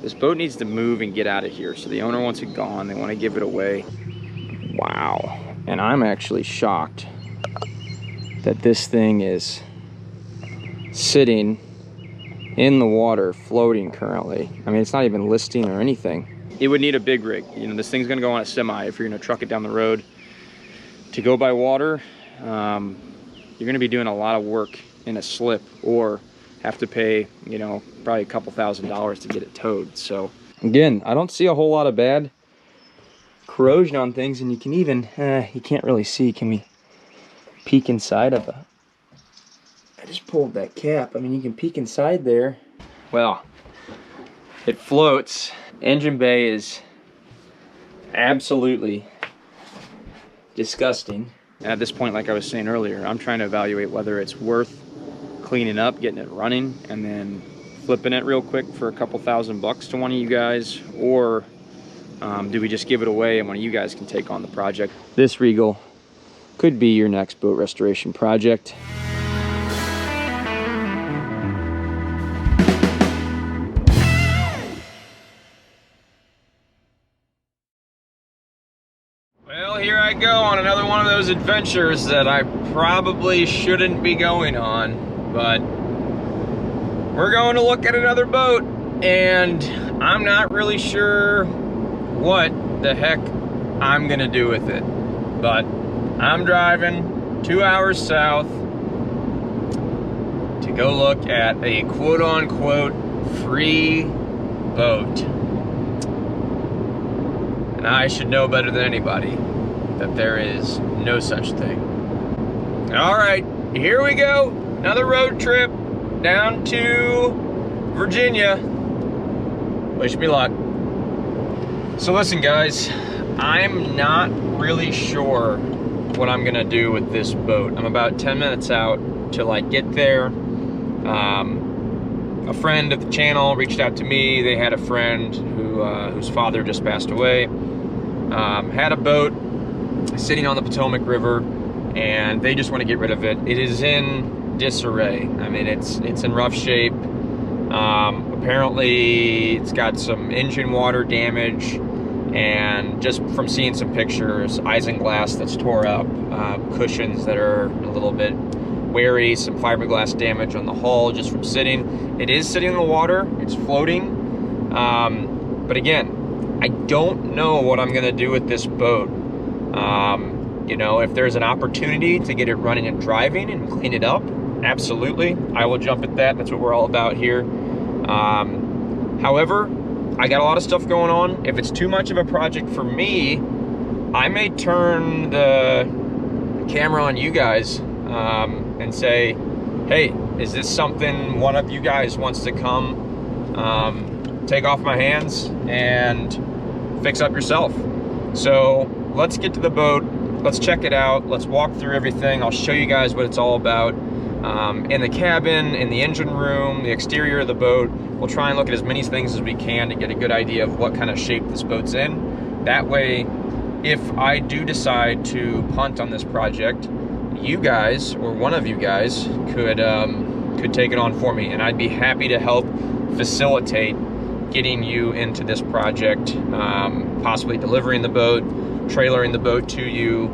This boat needs to move and get out of here. So the owner wants it gone. They want to give it away. Wow. And I'm actually shocked that this thing is sitting in the water, floating currently. I mean, it's not even listing or anything. It would need a big rig. You know, this thing's gonna go on a semi if you're gonna truck it down the road. To go by water, you're gonna be doing a lot of work in a slip, or have to pay, you know, probably a couple $1,000s to get it towed. So again, I don't see a whole lot of bad corrosion on things, and you can even, you can't really see, can we peek inside of a, I just pulled that cap. I mean, you can peek inside there. Well, it floats. Engine bay is absolutely disgusting. At this point, like I was saying earlier, I'm trying to evaluate whether it's worth cleaning up, getting it running, and then flipping it real quick for a couple $1,000 to one of you guys, or do we just give it away and one of you guys can take on the project? This Regal could be your next boat restoration project. Well, here I go on another one of those adventures that I probably shouldn't be going on, but we're going to look at another boat, and I'm not really sure what the heck I'm gonna do with it. But I'm driving 2 hours south to go look at a quote-unquote free boat. And I should know better than anybody that there is no such thing. All right, here we go. Another road trip down to Virginia. Wish me luck. So listen, guys, I'm not really sure what I'm gonna do with this boat. I'm about 10 minutes out to like get there. A friend of the channel reached out to me. They had a friend who whose father just passed away. Had a boat sitting on the Potomac River, and they just want to get rid of it. It is in disarray. I mean, it's in rough shape. Apparently it's got some engine water damage, and just from seeing some pictures, isinglass that's tore up, cushions that are a little bit weary, some fiberglass damage on the hull just from sitting. It is sitting in the water, it's floating, but again, I don't know what I'm gonna do with this boat. You know, if there's an opportunity to get it running and driving and clean it up, absolutely, I will jump at that. That's what we're all about here. However, I got a lot of stuff going on. If it's too much of a project for me, I may turn the camera on you guys and say, hey, is this something one of you guys wants to come take off my hands and fix up yourself? So let's get to the boat. Let's check it out. Let's walk through everything. I'll show you guys what it's all about. In the cabin, in the engine room, the exterior of the boat. We'll try and look at as many things as we can to get a good idea of what kind of shape this boat's in. That way, if I do decide to punt on this project, you guys, or one of you guys, could take it on for me, and I'd be happy to help facilitate getting you into this project, possibly delivering the boat, trailering the boat to you.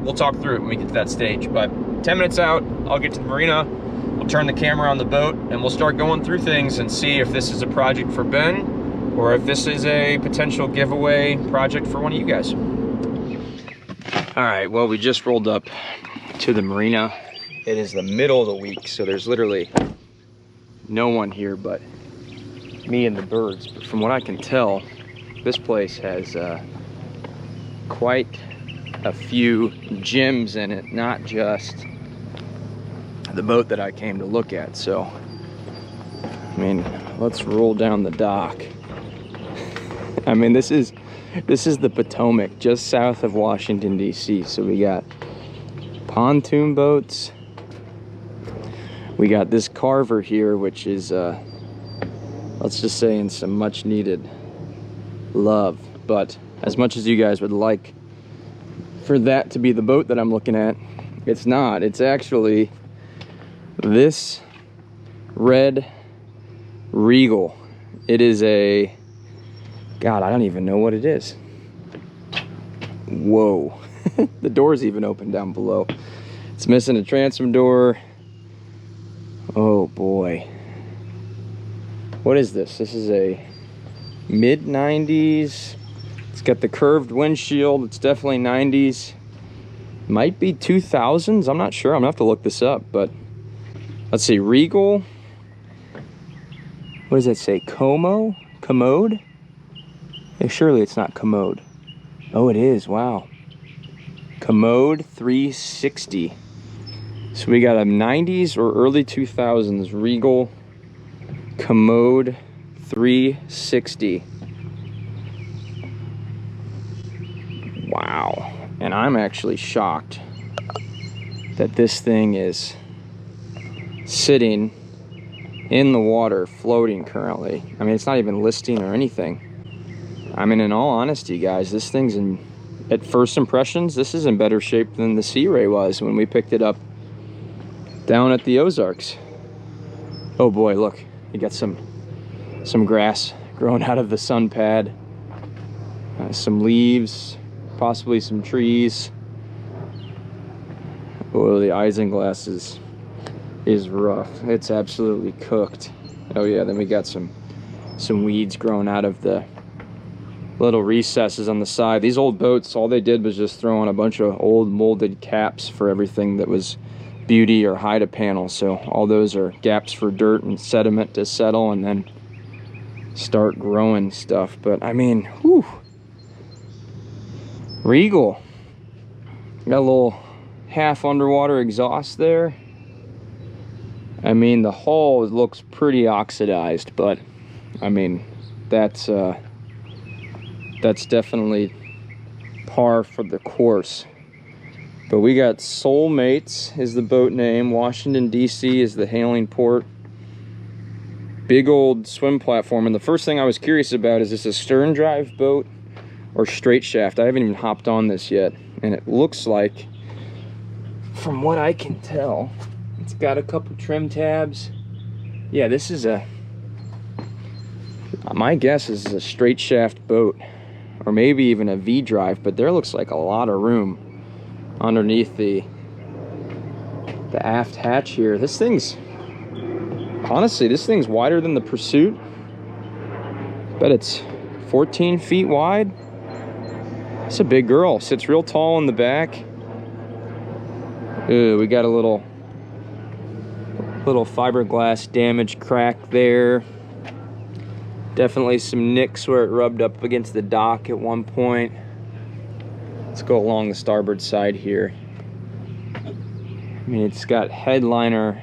We'll talk through it when we get to that stage, but 10 minutes out, I'll get to the marina, we'll turn the camera on the boat, and we'll start going through things and see if this is a project for Ben, or if this is a potential giveaway project for one of you guys. All right, well, we just rolled up to the marina. It is the middle of the week, so there's literally no one here but me and the birds. But from what I can tell, this place has quite a few gems in it, not just the boat that I came to look at. So, I mean, let's roll down the dock. I mean, this is the Potomac, just south of Washington, D.C. So we got pontoon boats. We got this carver here, which is, let's just say, in some much needed love. But as much as you guys would like for that to be the boat that I'm looking at, it's not. It's actually this red Regal. It is a, God, I don't even know what it is. Whoa. The door's even open down below. It's missing a transom door. Oh boy. What is this? This is a mid-90s. It's got the curved windshield. It's definitely 90s. Might be 2000s. I'm not sure. I'm gonna have to look this up, but let's see. Regal. What does that say? Commode? Hey, surely it's not commode. Oh, it is. Wow. Commode 360. So we got a 90s or early 2000s Regal Commode 360. Wow. And I'm actually shocked that this thing is sitting in the water, floating currently. I mean, it's not even listing or anything. I mean, in all honesty, guys, this thing's in, at first impressions, this is in better shape than the Sea Ray was when we picked it up down at the Ozarks. Oh boy, look, you got some grass growing out of the sun pad, some leaves, possibly some trees. Oh, the isinglass is rough. It's absolutely cooked. Oh yeah, then we got some weeds growing out of the little recesses on the side. These old boats, all they did was just throw on a bunch of old molded caps for everything that was beauty or hide a panel. So all those are gaps for dirt and sediment to settle and then start growing stuff. But I mean, whew. Regal. Got a little half underwater exhaust there. I mean, the hull looks pretty oxidized, but I mean, that's definitely par for the course. But we got Soulmates is the boat name. Washington, D.C. is the hailing port. Big old swim platform. And the first thing I was curious about, is this a stern drive boat or straight shaft? I haven't even hopped on this yet. And it looks like, from what I can tell, it's got a couple trim tabs. Yeah, this is a, my guess is a straight shaft boat. Or maybe even a V-drive, but there looks like a lot of room underneath the aft hatch here. This thing's, honestly, this thing's wider than the Pursuit. Bet it's 14 feet wide. It's a big girl. Sits real tall in the back. Ooh, we got a little fiberglass damage crack there. Definitely some nicks where it rubbed up against the dock at one point. Let's go along the starboard side here. I mean, it's got headliner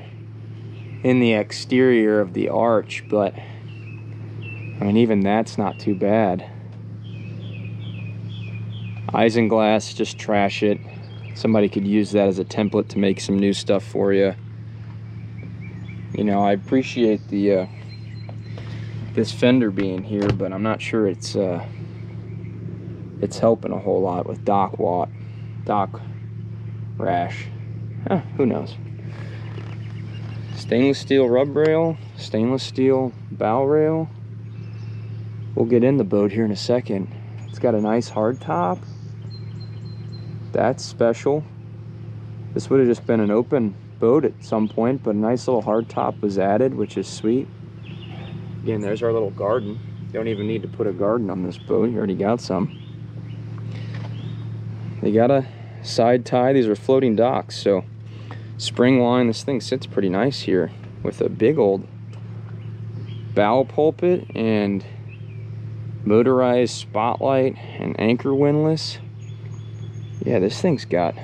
in the exterior of the arch, but I mean, even that's not too bad. Isinglass, just trash it. Somebody could use that as a template to make some new stuff for you. You know, I appreciate the this fender being here, but I'm not sure it's helping a whole lot with dock rash. Who knows? Stainless steel rub rail, stainless steel bow rail. We'll get in the boat here in a second. It's got a nice hard top. That's special. This would have just been an open boat at some point, but a nice little hard top was added, which is sweet. Again, there's our little garden. You don't even need to put a garden on this boat. You already got some. They got a side tie. These are floating docks, so spring line. This thing sits pretty nice here with a big old bow pulpit and motorized spotlight and anchor windlass. Yeah, this thing's got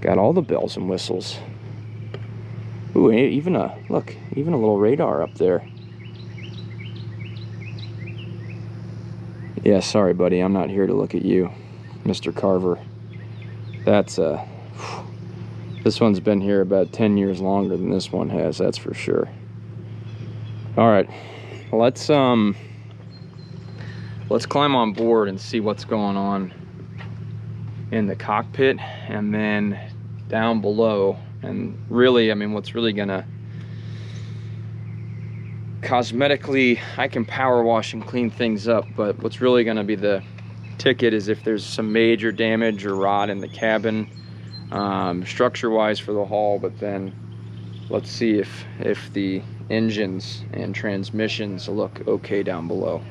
all the bells and whistles. Ooh, even a little radar up there. Yeah, sorry, buddy. I'm not here to look at you, Mr. Carver. That's this one's been here about 10 years longer than this one has, that's for sure. All right, let's climb on board and see what's going on in the cockpit and then down below. And really, I mean, what's really gonna cosmetically, I can power wash and clean things up, but what's really gonna be the ticket is if there's some major damage or rot in the cabin, structure-wise for the hull. But then let's see if the engines and transmissions look okay down below.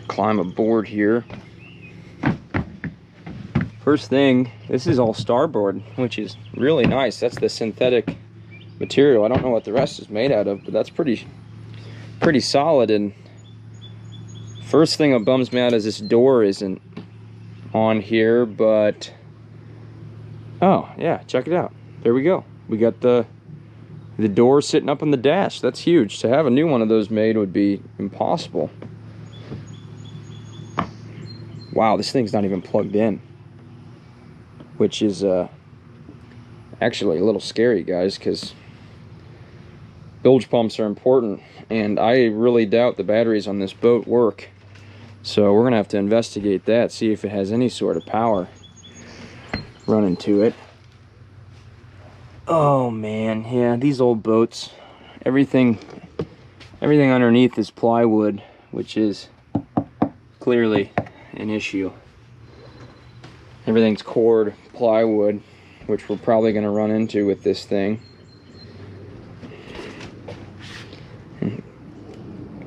Climb aboard here. First thing, this is all starboard, which is really nice. That's the synthetic material. I don't know what the rest is made out of, but that's pretty solid. And first thing that bums me out is this door isn't on here, but oh yeah, check it out. There we go. We got the door sitting up on the dash. That's huge. To have a new one of those made would be impossible. Wow, this thing's not even plugged in, which is actually a little scary, guys, because bilge pumps are important, and I really doubt the batteries on this boat work. So we're gonna have to investigate that, see if it has any sort of power running to it. Oh man, yeah, these old boats, everything underneath is plywood, which is clearly an issue. Everything's cord plywood, which we're probably going to run into with this thing.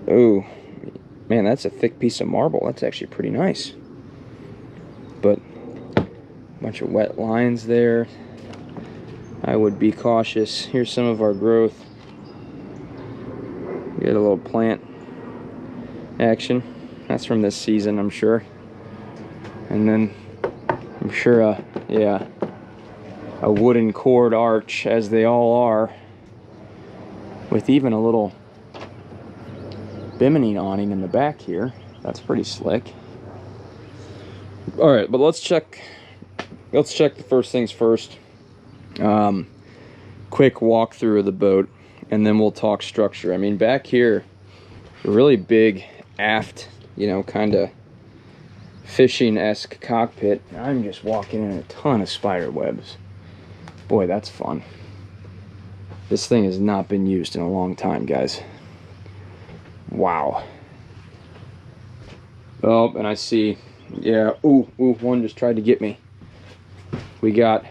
Oh man, that's a thick piece of marble. That's actually pretty nice, but a bunch of wet lines there. I would be cautious. Here's some of our growth. Get a little plant action. That's from this season, I'm sure. And then I'm sure yeah, a wooden cord arch, as they all are, with even a little bimini awning in the back here. That's pretty slick. All right, but let's check the first things first. Quick walkthrough of the boat, and then we'll talk structure. I mean, back here, a really big aft, you know, kind of fishing-esque cockpit. I'm just walking in a ton of spider webs. Boy, that's fun. This thing has not been used in a long time, guys. Wow. Oh, and I see, yeah, ooh, one just tried to get me. We've got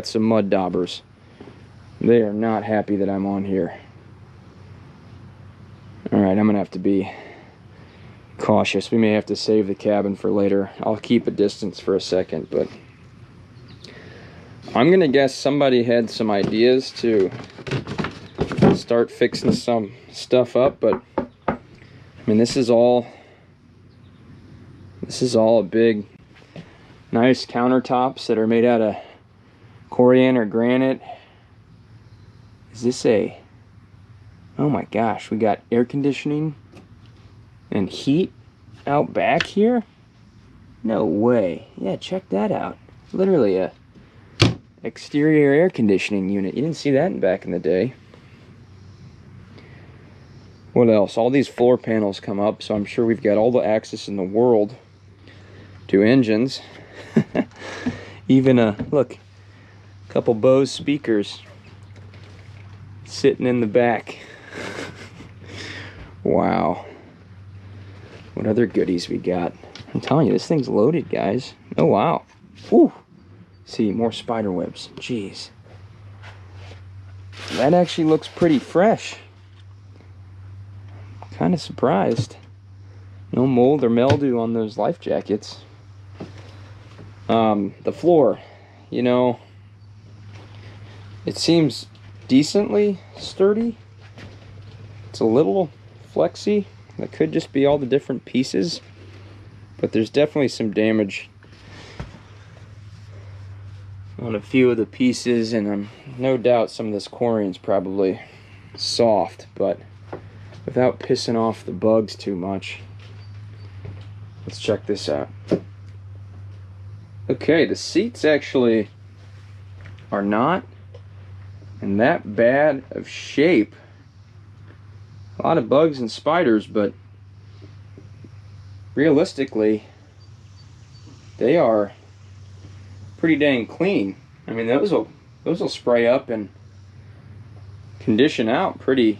some mud daubers. They are not happy that I'm on here. All right, I'm gonna have to be cautious. We may have to save the cabin for later. I'll keep a distance for a second, but I'm gonna guess somebody had some ideas to start fixing some stuff up, but I mean, this is all a big nice countertops that are made out of coriander granite. Is this a, oh my gosh, we got air conditioning and heat out back here? No way. Yeah, check that out. Literally a exterior air conditioning unit. You didn't see that back in the day. What else? All these floor panels come up, so I'm sure we've got all the access in the world to engines. Even look, a couple Bose speakers sitting in the back. Wow. What other goodies we got? I'm telling you, this thing's loaded, guys. Oh, wow. Ooh. See, more spider webs. Jeez. That actually looks pretty fresh. Kind of surprised. No mold or mildew on those life jackets. The floor, you know, it seems decently sturdy. It's a little flexy. That could just be all the different pieces, but there's definitely some damage on a few of the pieces, and no doubt some of this corian's probably soft, but without pissing off the bugs too much. Let's check this out. Okay, the seats actually are not in that bad of shape. A lot of bugs and spiders, but realistically, they are pretty dang clean. I mean, those will spray up and condition out pretty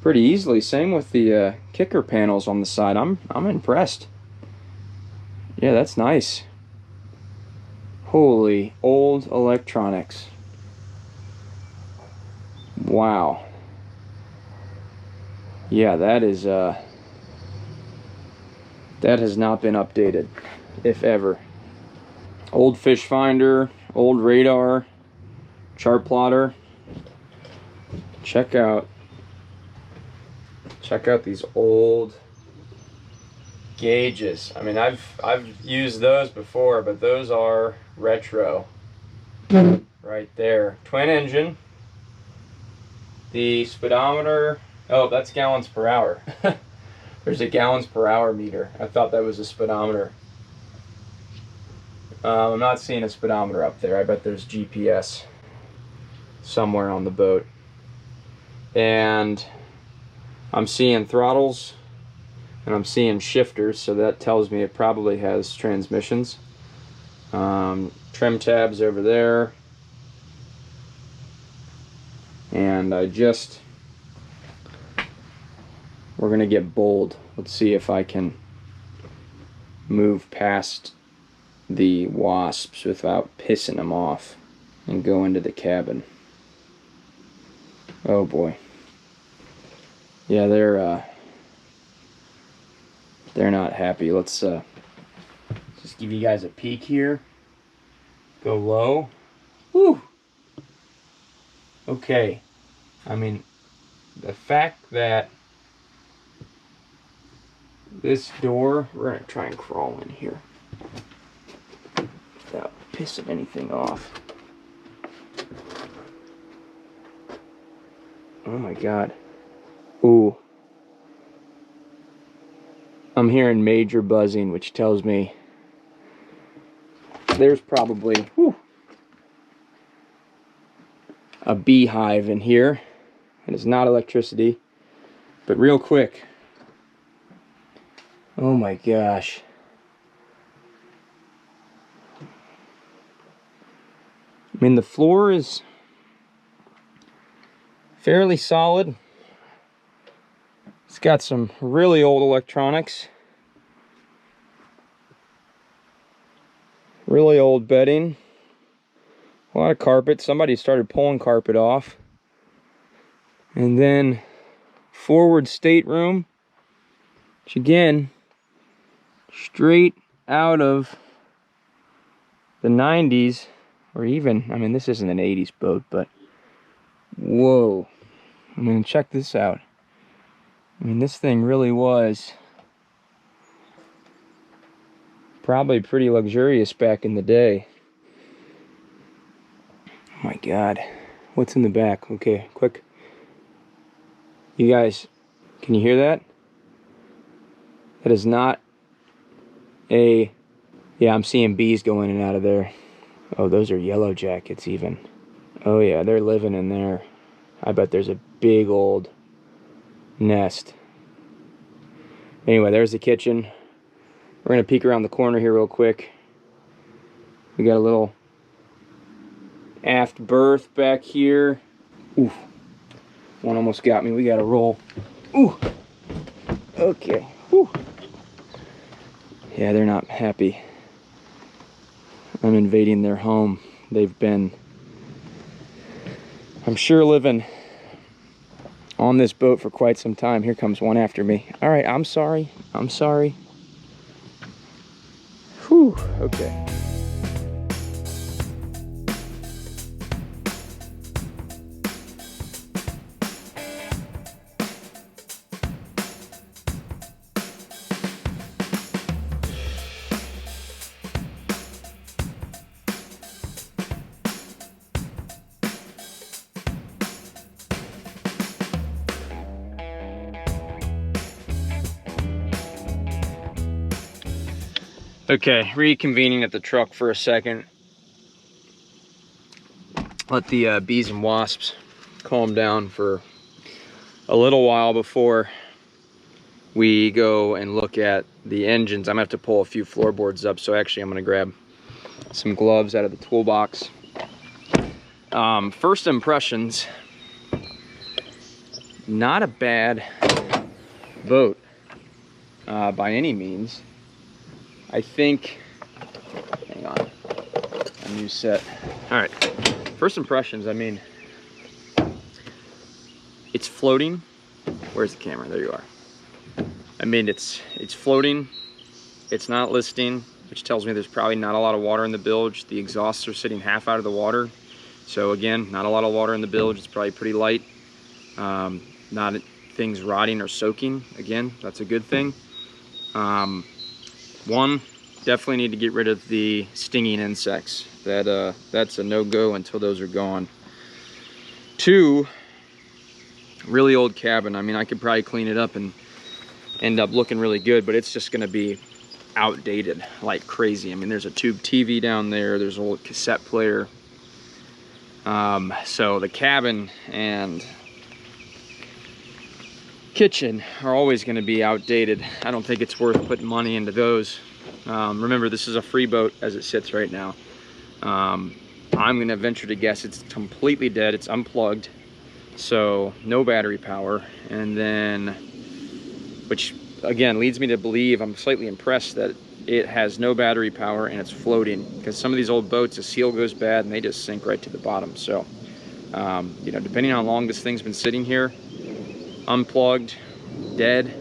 easily. Same with the kicker panels on the side. I'm impressed. Yeah, that's nice. Holy old electronics. Wow. Yeah, that is that has not been updated, if ever. Old fish finder, old radar, chart plotter. Check out these old gauges. I mean, I've used those before, but those are retro. Right there. Twin engine. The speedometer, oh, that's gallons per hour. There's a gallons per hour meter. I thought that was a speedometer. I'm not seeing a speedometer up there. I bet there's GPS somewhere on the boat. And I'm seeing throttles and I'm seeing shifters, so that tells me it probably has transmissions. Trim tabs over there. And we're gonna get bold. Let's see if I can move past the wasps without pissing them off and go into the cabin. Oh boy. Yeah, they're not happy. Let's just give you guys a peek here. Go low. Woo! Okay. I mean, the fact that this door, we're gonna try and crawl in here without pissing anything off. Oh my god. Ooh. I'm hearing major buzzing, which tells me there's probably a beehive in here. And it's not electricity. But real quick. Oh my gosh. I mean, the floor is fairly solid. It's got some really old electronics. Really old bedding. A lot of carpet. Somebody started pulling carpet off. And then forward stateroom, which again, straight out of the 90s, or even, I mean, this isn't an 80s boat, but whoa. I mean, check this out. I mean, this thing really was probably pretty luxurious back in the day. Oh my god. What's in the back? Okay, quick. You guys, can you hear that? That is not a... Yeah, I'm seeing bees going in and out of there. Oh, those are yellow jackets even. Oh yeah, they're living in there. I bet there's a big old nest. Anyway, there's the kitchen. We're gonna peek around the corner here real quick. We got a little aft berth back here. Ooh, one almost got me. We gotta roll. Ooh, okay. Ooh. Yeah, they're not happy. I'm invading their home. They've been, I'm sure, living on this boat for quite some time. Here comes one after me. All right, I'm sorry. I'm sorry. Whew, okay. Okay, reconvening at the truck for a second. Let the bees and wasps calm down for a little while before we go and look at the engines. I'm gonna have to pull a few floorboards up, so actually I'm gonna grab some gloves out of the toolbox. First impressions, not a bad boat by any means. I think, hang on, a new set. All right, first impressions, I mean, it's floating. Where's the camera? There you are. I mean, it's floating. It's not listing, which tells me there's probably not a lot of water in the bilge. The exhausts are sitting half out of the water. So again, not a lot of water in the bilge. It's probably pretty light. Not things rotting or soaking. Again, that's a good thing. One, definitely need to get rid of the stinging insects. That's a no-go until those are gone. Two, really old cabin. I mean, I could probably clean it up and end up looking really good, but it's just gonna be outdated like crazy. I mean, there's a tube TV down there. There's an old cassette player. So the cabin and kitchen are always going to be outdated. I don't think it's worth putting money into those. Remember, this is a free boat as it sits right now. I'm going to venture to guess it's completely dead. It's unplugged, so no battery power. And then, which again leads me to believe, I'm slightly impressed that it has no battery power and it's floating, because some of these old boats, the seal goes bad and they just sink right to the bottom. So you know, depending on how long this thing's been sitting here, unplugged, dead,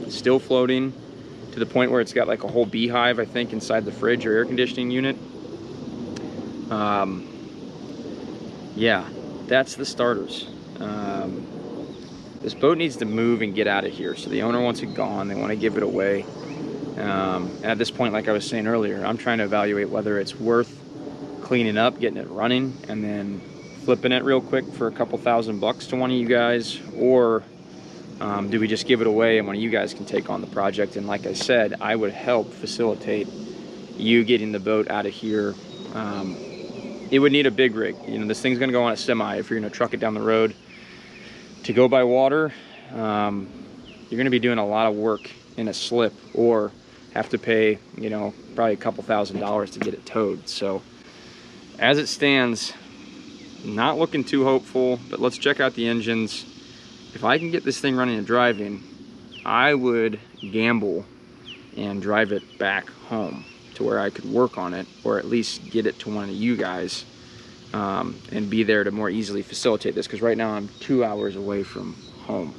still floating, to the point where it's got like a whole beehive, I think, inside the fridge or air conditioning unit. Yeah, that's the starters. This boat needs to move and get out of here. So the owner wants it gone. They want to give it away. And at this point, like I was saying earlier, I'm trying to evaluate whether it's worth cleaning up, getting it running, and then flipping it real quick for a couple $1,000 to one of you guys, or do we just give it away and one of you guys can take on the project? And like I said, I would help facilitate you getting the boat out of here. It would need a big rig. You know, this thing's gonna go on a semi if you're gonna truck it down the road. To go by water, you're gonna be doing a lot of work in a slip, or have to pay, you know, probably a couple $1,000 to get it towed. So as it stands, not looking too hopeful, but let's check out the engines. If I can get this thing running and driving, I would gamble and drive it back home to where I could work on it, or at least get it to one of you guys, and be there to more easily facilitate this, because right now I'm 2 hours away from home.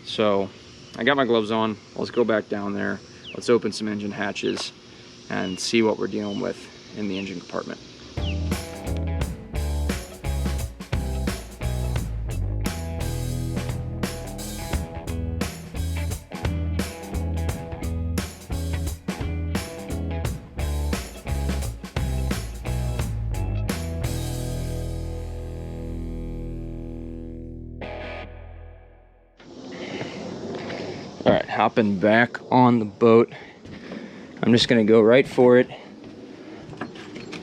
So I got my gloves on. Let's go back down there. Let's open some engine hatches and see what we're dealing with in the engine compartment. All right, hopping back on the boat. I'm just gonna go right for it.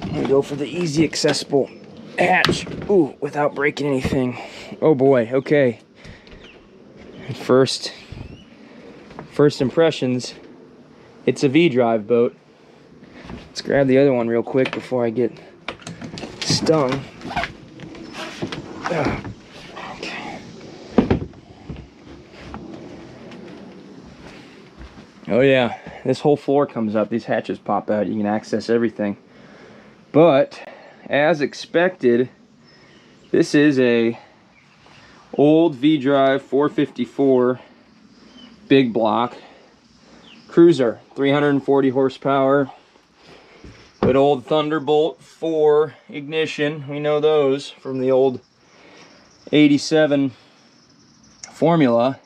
I'm gonna go for the easy accessible hatch. Ooh, without breaking anything. Oh boy, okay. First impressions, it's a V-drive boat. Let's grab the other one real quick before I get stung. Ugh. Oh yeah, this whole floor comes up. These hatches pop out. You can access everything. But as expected, this is a Old V-Drive 454 big block cruiser, 340 horsepower. Good old Thunderbolt 4 ignition. We know those from the old 87 Formula.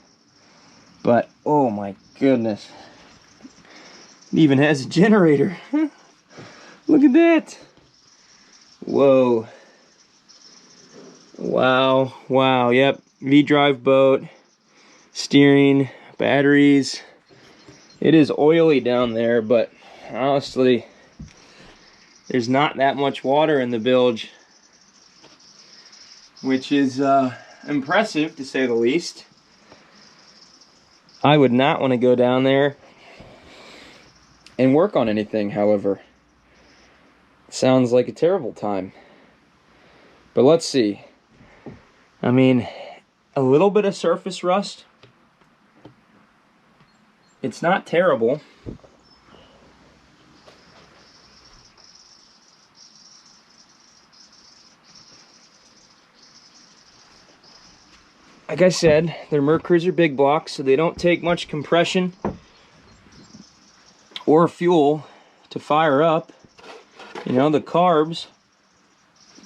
But oh my goodness, it even has a generator. Look at that. Whoa. Wow, wow, yep. V-Drive boat, steering, batteries. It is oily down there, but honestly, there's not that much water in the bilge, which is impressive to say the least. I would not want to go down there and work on anything, however. Sounds like a terrible time. But let's see. I mean, a little bit of surface rust. It's not terrible. Like I said, they're Mercruiser big blocks, so they don't take much compression or fuel to fire up. You know, the carbs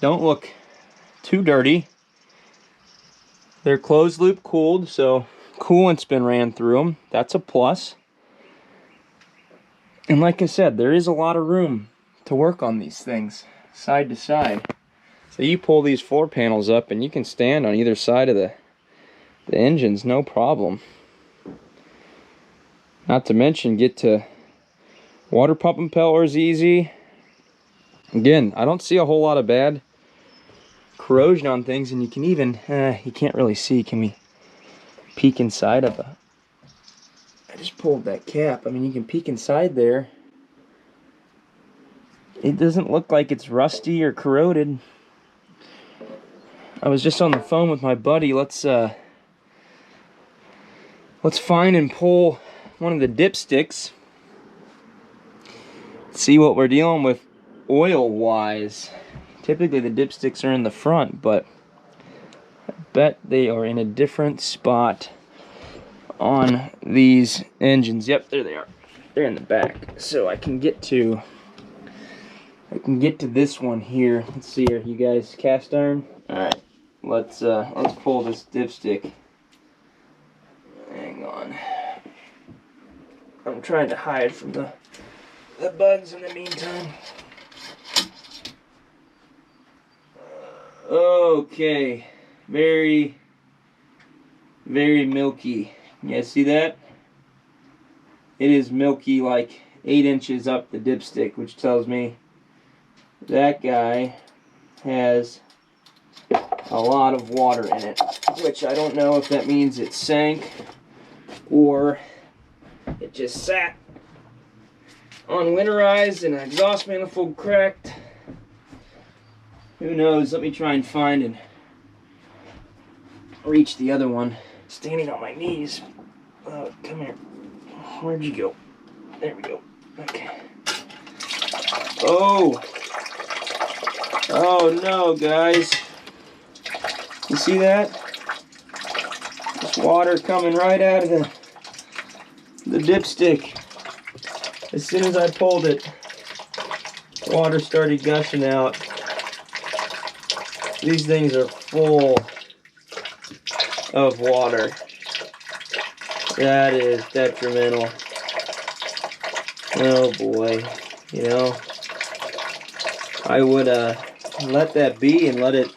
don't look too dirty. They're closed loop cooled, so coolant's been ran through them. That's a plus. And like I said, there is a lot of room to work on these things, side to side. So you pull these floor panels up and you can stand on either side of the engines, no problem. Not to mention, get to water pump impellers easy. Again, I don't see a whole lot of bad corrosion on things, and you can even, you can't really see, can we peek inside of a, I just pulled that cap, I mean you can peek inside there. It doesn't look like it's rusty or corroded. I was just on the phone with my buddy. Let's find and pull one of the dipsticks, see what we're dealing with oil wise. Typically the dipsticks are in the front, but I bet they are in a different spot on these engines. Yep, there they are. They're in the back. So I can get to this one here. Let's see here, you guys, cast iron. All right, let's pull this dipstick. Hang on. I'm trying to hide from the bugs in the meantime. Okay, very, very milky. You guys see that? It is milky, like 8 inches up the dipstick, which tells me that guy has a lot of water in it, which I don't know if that means it sank or it just sat on winterized and an exhaust manifold cracked. Who knows? Let me try and find and reach the other one. Standing on my knees. Oh, come here. Where'd you go? There we go. Okay. Oh! Oh no, guys. You see that? This water coming right out of the dipstick. As soon as I pulled it, water started gushing out. These things are full of water. That is detrimental. Oh boy, you know, I would let that be and let it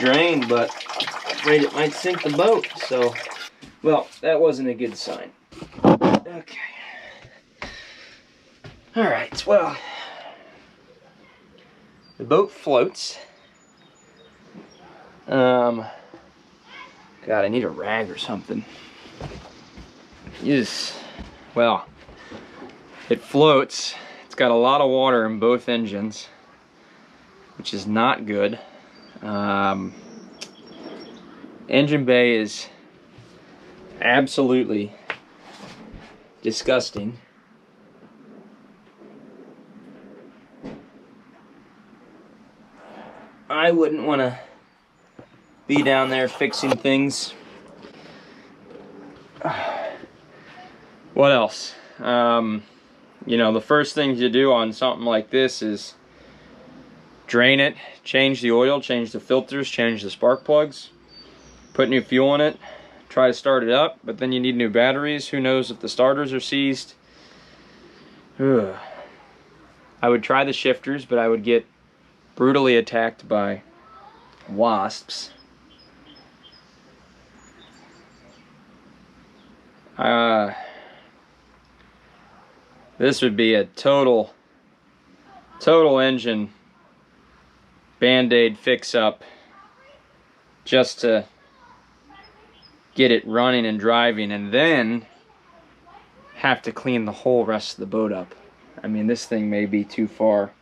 drain, but I'm afraid it might sink the boat. So, well, that wasn't a good sign. Okay. All right. Well, the boat floats. God, I need a rag or something. Yes. Well, it floats. It's got a lot of water in both engines, which is not good. Engine bay is absolutely disgusting. I wouldn't want to be down there fixing things. What else? You know, the first things you do on something like this is drain it, change the oil, change the filters, change the spark plugs, put new fuel in it, try to start it up, but then you need new batteries. Who knows if the starters are seized? Ugh. I would try the shifters, but I would get brutally attacked by wasps. This would be a total engine Band-Aid fix-up just to get it running and driving, and then have to clean the whole rest of the boat up. I mean, this thing may be too far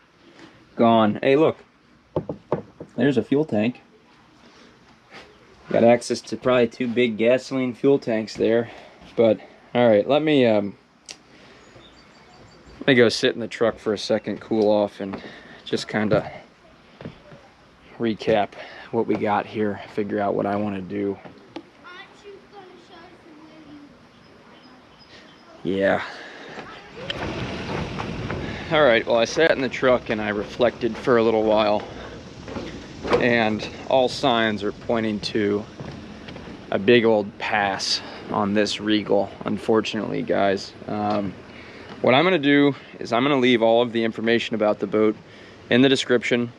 gone. Hey, look. There's a fuel tank. Got access to probably 2 big gasoline fuel tanks there. But, alright, let me go sit in the truck for a second, cool off, and just kind of recap what we got here, figure out what I want to do. Yeah. Alright, well, I sat in the truck and I reflected for a little while, and all signs are pointing to a big old pass on this Regal, unfortunately, guys. What I'm going to do is I'm going to leave all of the information about the boat in the description.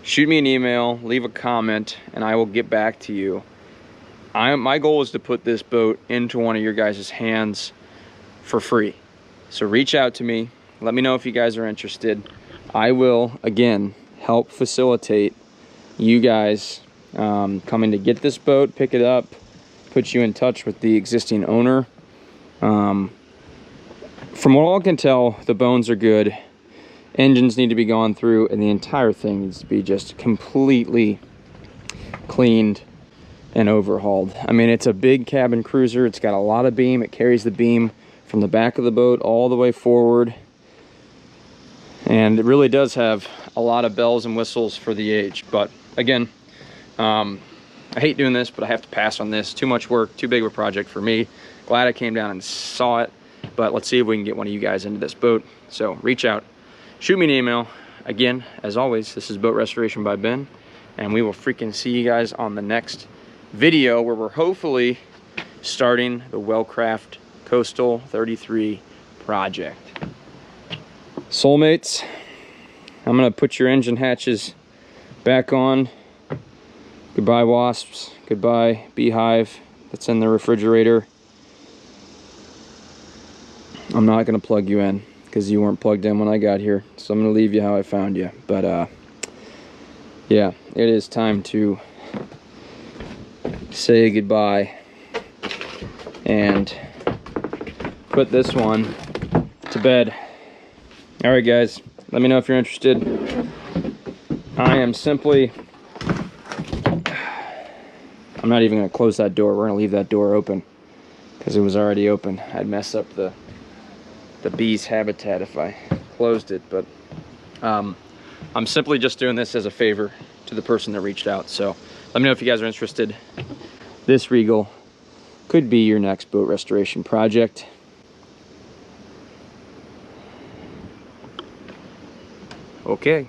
Shoot me an email, leave a comment, and I will get back to you. My goal is to put this boat into one of your guys' hands for free. So reach out to me. Let me know if you guys are interested. I will, again, help facilitate you guys coming to get this boat, pick it up, put you in touch with the existing owner. From what all I can tell, the bones are good. Engines need to be gone through, and the entire thing needs to be just completely cleaned and overhauled. I mean, it's a big cabin cruiser. It's got a lot of beam. It carries the beam from the back of the boat all the way forward. And it really does have a lot of bells and whistles for the age. But again, I hate doing this, but I have to pass on this. Too much work, too big of a project for me. Glad I came down and saw it. But let's see if we can get one of you guys into this boat. So reach out, shoot me an email. Again, as always, this is Boat Restoration by Ben, and we will freaking see you guys on the next video, where we're hopefully starting the Wellcraft Coastal 33 project. Soulmates, I'm gonna put your engine hatches back on. Goodbye wasps, goodbye beehive that's in the refrigerator. I'm not gonna plug you in because you weren't plugged in when I got here, so I'm gonna leave you how I found you. But yeah, it is time to say goodbye and put this one to bed. All right, guys, let me know if you're interested. I am simply, I'm not even gonna close that door. We're gonna leave that door open because it was already open. I'd mess up the bee's habitat if I closed it, but I'm simply just doing this as a favor to the person that reached out. So let me know if you guys are interested. This Regal could be your next boat restoration project. Okay.